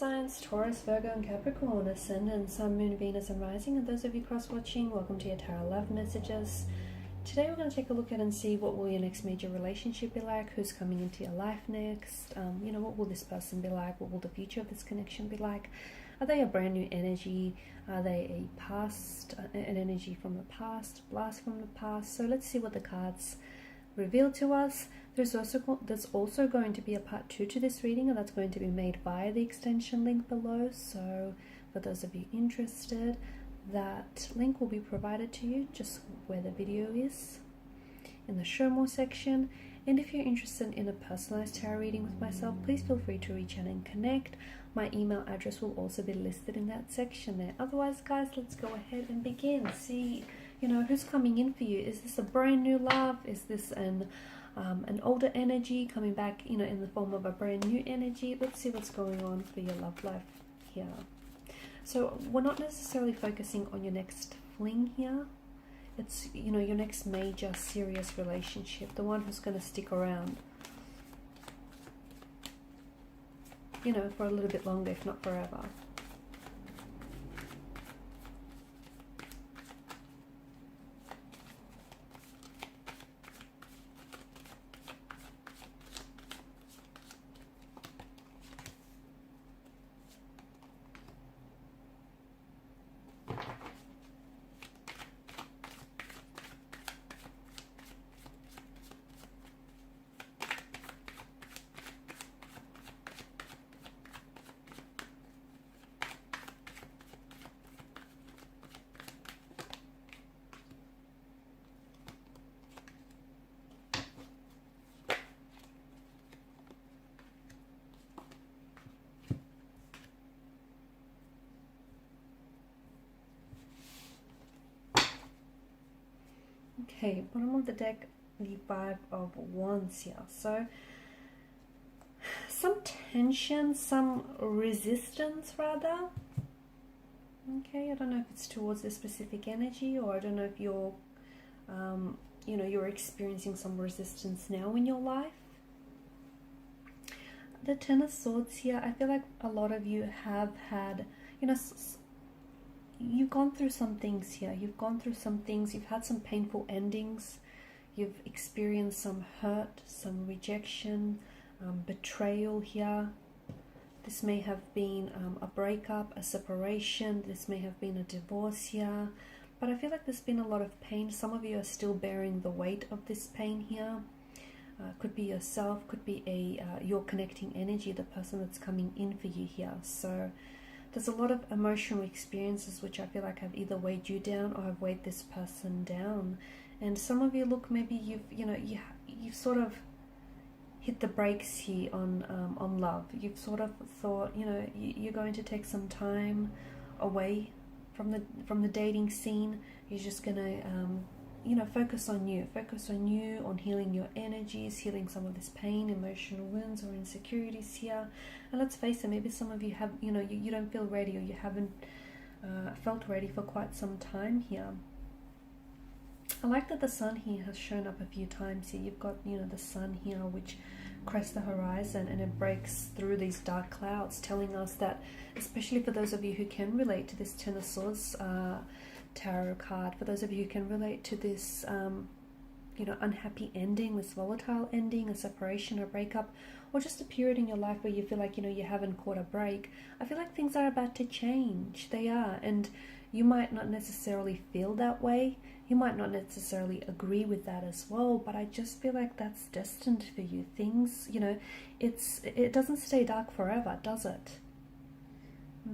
signs: Taurus, Virgo and Capricorn, Ascendant, Sun, Moon, Venus and Rising. And those of you cross-watching, welcome to your Tarot Love Messages. Today we're going to take a look at and see what will your next major relationship be like, who's coming into your life next, what will this person be like, what will the future of this connection be like. Are they a brand new energy? Are they an energy from the past, blast from the past? So let's see what the cards reveal to us. There's also going to be a part 2 to this reading, and that's going to be made via the extension link below. So for those of you interested, that link will be provided to you just where the video is in the show more section. And if you're interested in a personalized tarot reading with myself, please feel free to reach out and connect. My email address will also be listed in that section there. Otherwise, guys, let's go ahead and begin. See, who's coming in for you. Is this a brand new love? Is this an older energy coming back, in the form of a brand new energy? Let's see what's going on for your love life here. So we're not necessarily focusing on your next fling here. It's, your next major serious relationship, the one who's going to stick around, for a little bit longer, if not forever. Okay, bottom of the deck, the 5 of Wands here. So some tension, some resistance rather. Okay, I don't know if it's towards this specific energy, or I don't know if you're, you're experiencing some resistance now in your life. The Ten of Swords here, I feel like a lot of you have had, you've gone through some things here. You've gone through some things. You've had some painful endings. You've experienced some hurt, some rejection, betrayal here. This may have been a breakup, a separation. This may have been a divorce here. But I feel like there's been a lot of pain. Some of you are still bearing the weight of this pain here. Could be yourself, could be your connecting energy, the person that's coming in for you here. So there's a lot of emotional experiences which I feel like have either weighed you down or have weighed this person down. And some of you, look, maybe you've sort of hit the brakes here on love. You've sort of thought, you're going to take some time away from the dating scene. You're just gonna focus on you, on healing your energies, healing some of this pain, emotional wounds or insecurities here. And let's face it, maybe some of you have, you don't feel ready, or you haven't felt ready for quite some time here. I like that the sun here has shown up a few times here. You've got, the sun here, which crests the horizon and it breaks through these dark clouds, telling us that, especially for those of you who can relate to this Ten of Swords tarot card, for those of you who can relate to this unhappy ending, this volatile ending, a separation or breakup, or just a period in your life where you feel like you haven't caught a break, I feel like things are about to change. They are, and you might not necessarily feel that way, you might not necessarily agree with that as well, but I just feel like that's destined for you. Things, it doesn't stay dark forever, does it?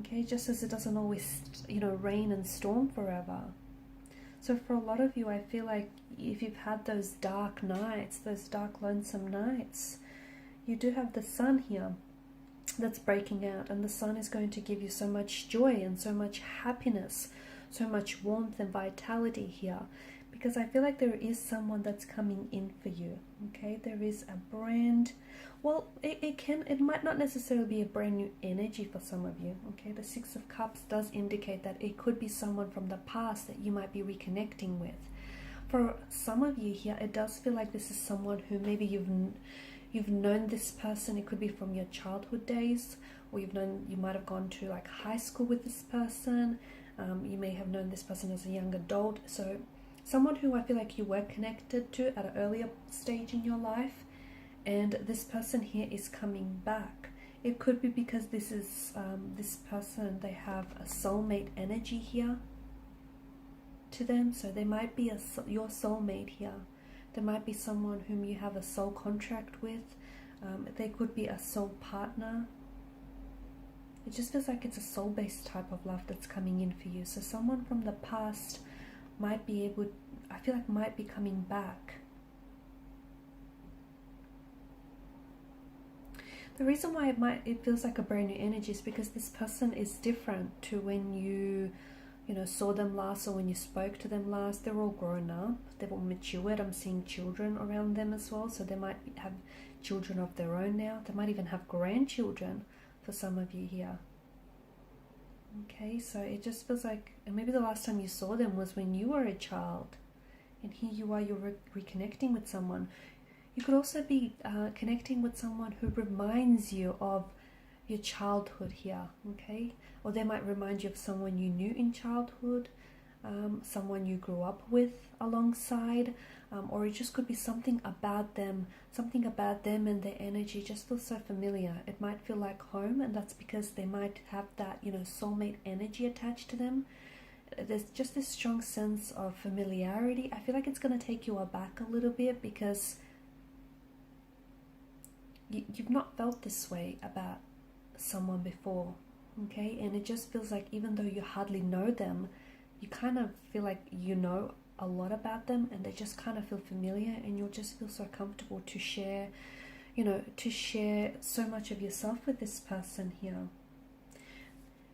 Okay, just as it doesn't always, rain and storm forever. So for a lot of you, I feel like if you've had those dark nights, those dark, lonesome nights, you do have the sun here that's breaking out, and the sun is going to give you so much joy and so much happiness, so much warmth and vitality here, because I feel like there is someone that's coming in for you. Okay, there is a brand, well, it might not necessarily be a brand new energy for some of you. Okay, the Six of Cups does indicate that it could be someone from the past that you might be reconnecting with. For some of you here, it does feel like this is someone who maybe you've known this person. It could be from your childhood days, or you might have gone to like high school with this person. You may have known this person as a young adult. So someone who I feel like you were connected to at an earlier stage in your life, and this person here is coming back. It could be because this is this person, they have a soulmate energy here to them. So there might be your soulmate here. There might be someone whom you have a soul contract with. There could be a soul partner. It just feels like it's a soul-based type of love that's coming in for you. So someone from the past might be able, I feel like might be coming back. The reason why it feels like a brand new energy is because this person is different to when you saw them last, or when you spoke to them last. They're all grown up, they've all matured. I'm seeing children around them as well, so they might have children of their own now. They might even have grandchildren for some of you here. Okay, so it just feels like, and maybe the last time you saw them was when you were a child, and here you are, you're reconnecting with someone. You could also be connecting with someone who reminds you of your childhood here, okay? Or they might remind you of someone you knew in childhood, someone you grew up with alongside, or it just could be something about them and their energy just feels so familiar. It might feel like home, and that's because they might have that, soulmate energy attached to them. There's just this strong sense of familiarity. I feel like it's going to take you aback a little bit, because you've not felt this way about someone before, okay? And it just feels like even though you hardly know them, you kind of feel like you know a lot about them, and they just kind of feel familiar, and you'll just feel so comfortable to share, to share so much of yourself with this person here.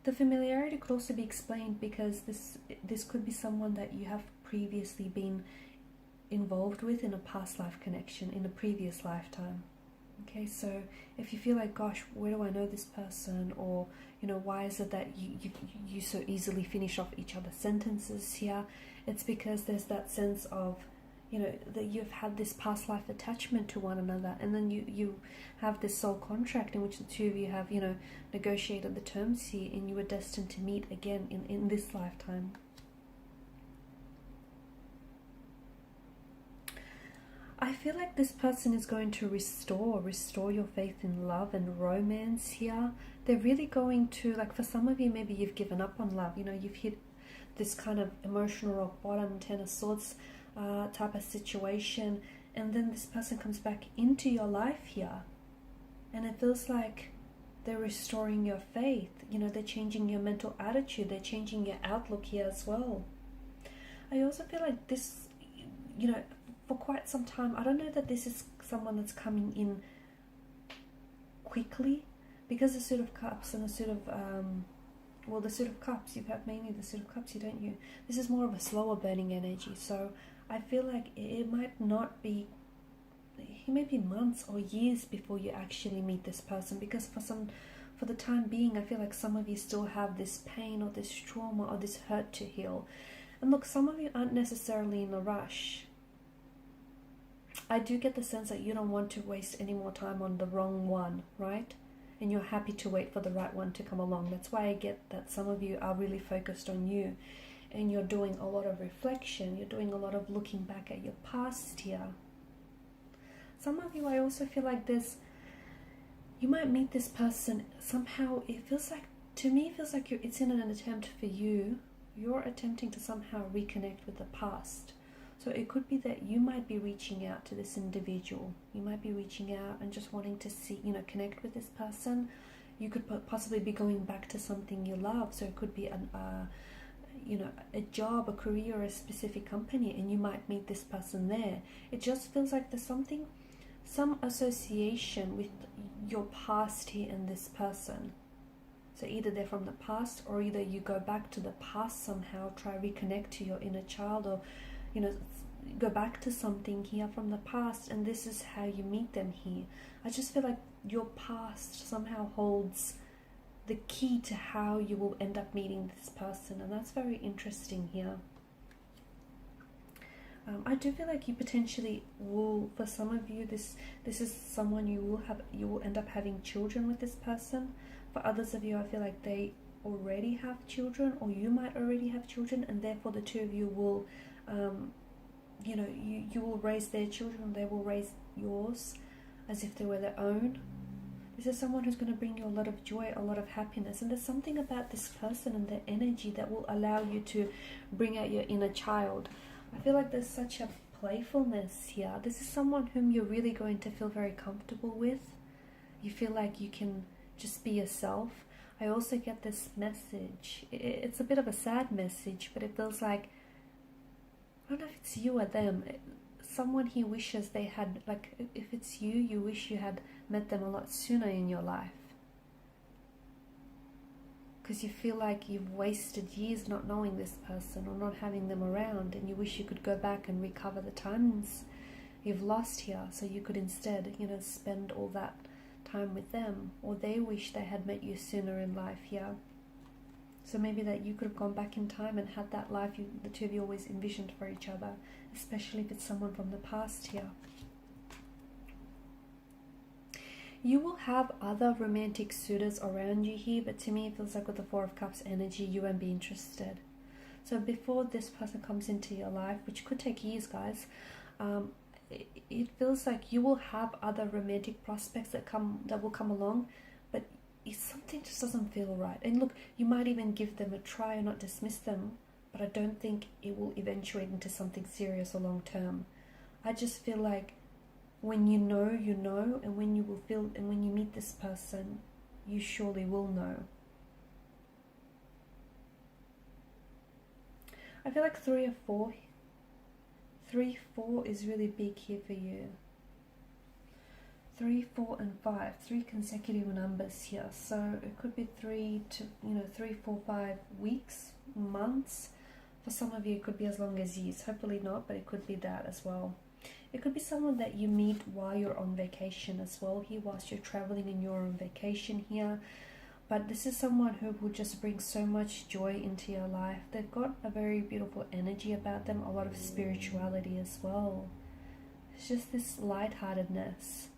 The familiarity could also be explained because this could be someone that you have previously been involved with in a past life connection, in a previous lifetime. Okay, so if you feel like, gosh, where do I know this person? Or, why is it that you so easily finish off each other's sentences here? It's because there's that sense of, that you've had this past life attachment to one another, and then you have this soul contract in which the two of you have, negotiated the terms here, and you were destined to meet again in this lifetime. I feel like this person is going to restore your faith in love and romance here. They're really going to, like, for some of you, maybe you've given up on love. You've hit this kind of emotional rock bottom, Ten of Swords type of situation. And then this person comes back into your life here. And it feels like they're restoring your faith. They're changing your mental attitude. They're changing your outlook here as well. I also feel like this, for quite some time, I don't know that this is someone that's coming in quickly, because the Suit of Cups and the Suit of, the Suit of Cups, you have mainly the Suit of Cups, don't you? This is more of a slower burning energy, so I feel like it might not be, it may be months or years before you actually meet this person, because for the time being, I feel like some of you still have this pain or this trauma or this hurt to heal. And look, some of you aren't necessarily in a rush. I do get the sense that you don't want to waste any more time on the wrong one, right? And you're happy to wait for the right one to come along. That's why I get that some of you are really focused on you, and you're doing a lot of reflection. You're doing a lot of looking back at your past here. Some of you, I also feel like you might meet this person somehow. It feels like, to me, it feels like it's in an attempt for you. You're attempting to somehow reconnect with the past. So it could be that you might be reaching out to this individual. You might be reaching out and just wanting to see, connect with this person. You could possibly be going back to something you love. So it could be a job, a career, or a specific company, and you might meet this person there. It just feels like there's some association with your past here and this person. So either they're from the past, or either you go back to the past somehow, try reconnect to your inner child, or go back to something here from the past, and this is how you meet them here. I just feel like your past somehow holds the key to how you will end up meeting this person, and that's very interesting here. I do feel like you potentially will, for some of you, this is someone you will end up having children with this person. For others of you, I feel like they already have children, or you might already have children, and therefore the two of you will, you know, you will raise their children, and they will raise yours as if they were their own. This is someone who's going to bring you a lot of joy, a lot of happiness, and there's something about this person and their energy that will allow you to bring out your inner child. I feel like there's such a playfulness here. This is someone whom you're really going to feel very comfortable with. You feel like you can just be yourself. I also get this message. It's a bit of a sad message, but it feels like, I don't know if it's you or them, someone he wishes they had, like if it's you, you wish you had met them a lot sooner in your life. Because you feel like you've wasted years not knowing this person or not having them around, and you wish you could go back and recover the times you've lost here, so you could instead, you know, spend all that time with them. Or they wish they had met you sooner in life here. So maybe that you could have gone back in time and had that life the two of you always envisioned for each other, especially if it's someone from the past here. You will have other romantic suitors around you here, but to me it feels like with the Four of Cups energy, you won't be interested. So before this person comes into your life, which could take years, guys, it feels like you will have other romantic prospects that will come along, but something just doesn't feel right. And look, you might even give them a try and not dismiss them, but I don't think it will eventuate into something serious or long term. I just feel like when you know, you know, and when you meet this person, you surely will know. I feel like 3 or 4. 3, 4 is really big here for you. 3, 4, and 5, 3 consecutive numbers here. So it could be 3 to 3, 4, 5 weeks, months. For some of you, it could be as long as years. Hopefully not, but it could be that as well. It could be someone that you meet while you're on vacation as well here, whilst you're traveling and you're on vacation here. But this is someone who will just bring so much joy into your life. They've got a very beautiful energy about them, a lot of spirituality as well. It's just this lightheartedness.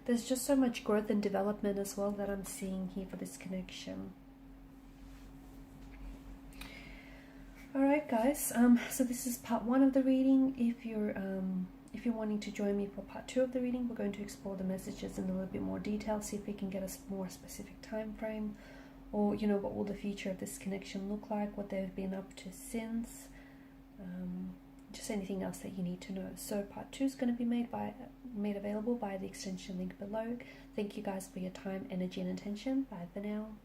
There's just so much growth and development as well that I'm seeing here for this connection. Alright guys, so this is part 1 of the reading. If you're wanting to join me for part 2 of the reading, we're going to explore the messages in a little bit more detail, see if we can get a more specific time frame, or what will the future of this connection look like, what they've been up to since, just anything else that you need to know. So part 2 is going to be made available by the extension link below. Thank you guys for your time, energy, and attention. Bye for now.